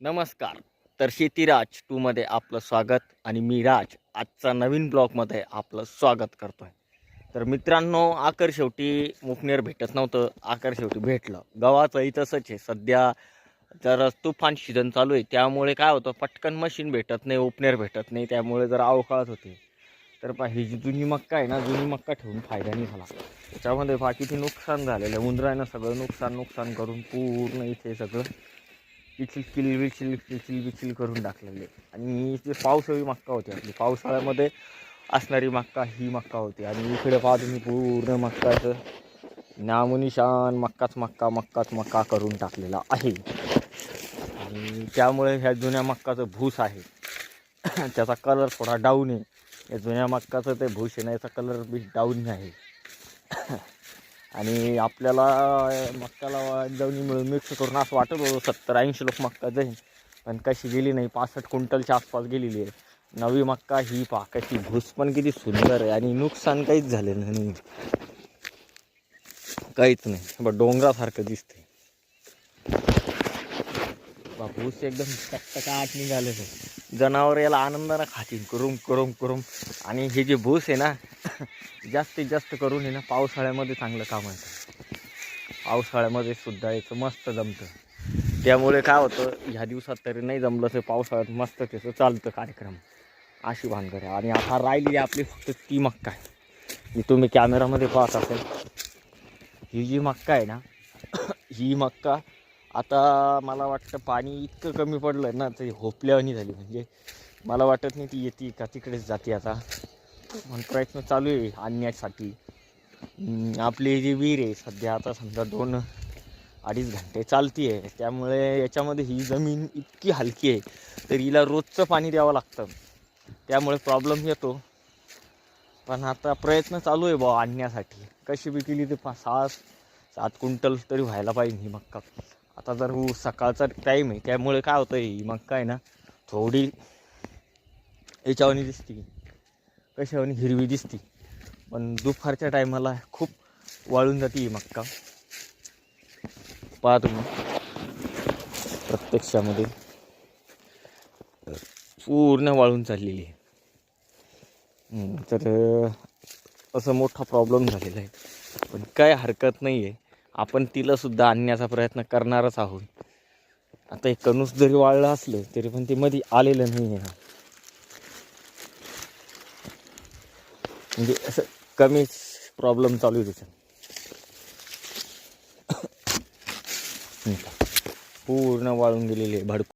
नमस्कार. तर शेतीराज 2 मध्ये आपलं स्वागत आणि मी राज आजचा नवीन ब्लॉगमध्ये आपलं स्वागत करतोय. तर मित्रांनो, आकर शेवटी मुकनेर भेटत नव्हतं, आकर शेवटी भेटलं. गव्हाचंही तसंच आहे. सध्या जर तुफान सीझन चालू आहे, त्यामुळे काय होतं, पटकन मशीन भेटत नाही, ओपनेर भेटत नाही, त्यामुळे जर अवकाळत होते. तर ही जी जुनी मक्का आहे ना, जुनी मक्का ठेवून फायदा नाही झाला. त्याच्यामध्ये किती नुकसान झालेलं आहे. उंदरानं सगळं नुकसान करून पूर्ण इथे सगळं विचिल करून टाकलेले. आणि ते पावसाळी मक्का होती आपली, पावसाळ्यामध्ये असणारी मक्का ही मक्का होती. आणि इकडे पाहा तुम्ही, पूर्ण मक्काचं नामोनिशान मक्काच मक्का करून टाकलेला आहे. आणि त्यामुळे ह्या जुन्या मक्काचं भूस आहे त्याचा कलर थोडा डाऊन आहे. या जुन्या मक्काचं ते भूस आहे ना, याचा कलर बी डाऊन आहे. आणि आपल्याला मक्काला जाऊन मिळून मिक्स करून असं वाटत होतं 70-80 लोक मक्का जाईल, पण कशी गेली नाही. 65 क्विंटलच्या आसपास गेलेली आहे नवी मक्का ही. कशी भूस पण किती सुंदर आहे आणि नुकसान काहीच झालेलं नाही, काहीच नाही. डोंगरासारखं दिसते. भूस एकदम टकटकाट निघालेलं आहे. जनावर याला आनंदानं खातील करून. आणि हे जे भूस आहे ना, जास्तीत जास्त करून आहे ना, पावसाळ्यामध्ये चांगलं काम आहे. पावसाळ्यामध्ये सुद्धा याचं मस्त जमतं. त्यामुळे काय होतं, ह्या दिवसात तरी नाही जमलं तर पावसाळ्यात मस्त त्याचं चालतं कार्यक्रम, अशी भानगड आहे. आणि आता राहिलेली आपली फक्त ती मक्का आहे, जी तुम्ही कॅमेरामध्ये पाहत असेल. ही जी मक्का आहे ना, ही मक्का आता मला वाटतं पाणी इतकं कमी पडलं ना, तर होपल्यावानी झाली. म्हणजे मला वाटत नाही ती येते का तिकडेच जाते. आता पण प्रयत्न चालू आहे आणण्यासाठी. आपली जी विहीर आहे सध्या आता समजा 2-2.5 घंटे चालती आहे. त्यामुळे याच्यामध्ये ही जमीन इतकी हलकी आहे, तर हिला रोजचं पाणी द्यावं लागतं. त्यामुळे प्रॉब्लेम येतो. पण आता प्रयत्न चालू आहे बुवा आणण्यासाठी. कशी बी केली ते 6-7 क्विंटल तरी व्हायला पाहिजे ही मक्का. आता जर सकाळचा टाईम आहे, त्यामुळे काय होतं, ही मक्का आहे ना थोडी याच्यावानी दिसते, कशावानी हिरवी दिसते. पण दुपारच्या टायमाला खूप वाळून जाते ही मक्का. पहा तुम्ही, प्रत्यक्षामध्ये पूर्ण वाळून चाललेली आहे. तर असं मोठा प्रॉब्लेम झालेला आहे. पण काय हरकत नाही आहे, आपण तिला सुद्धा आणण्याचा प्रयत्न करणारच आहोत. आता एक कणूस जरी वाळलं असलं तरी पण ते मध्ये आलेलं नाही आहे. म्हणजे असं कमीच प्रॉब्लेम चालू आहे त्याचा. पूर्ण वाळून गेलेली आहे, भडकून.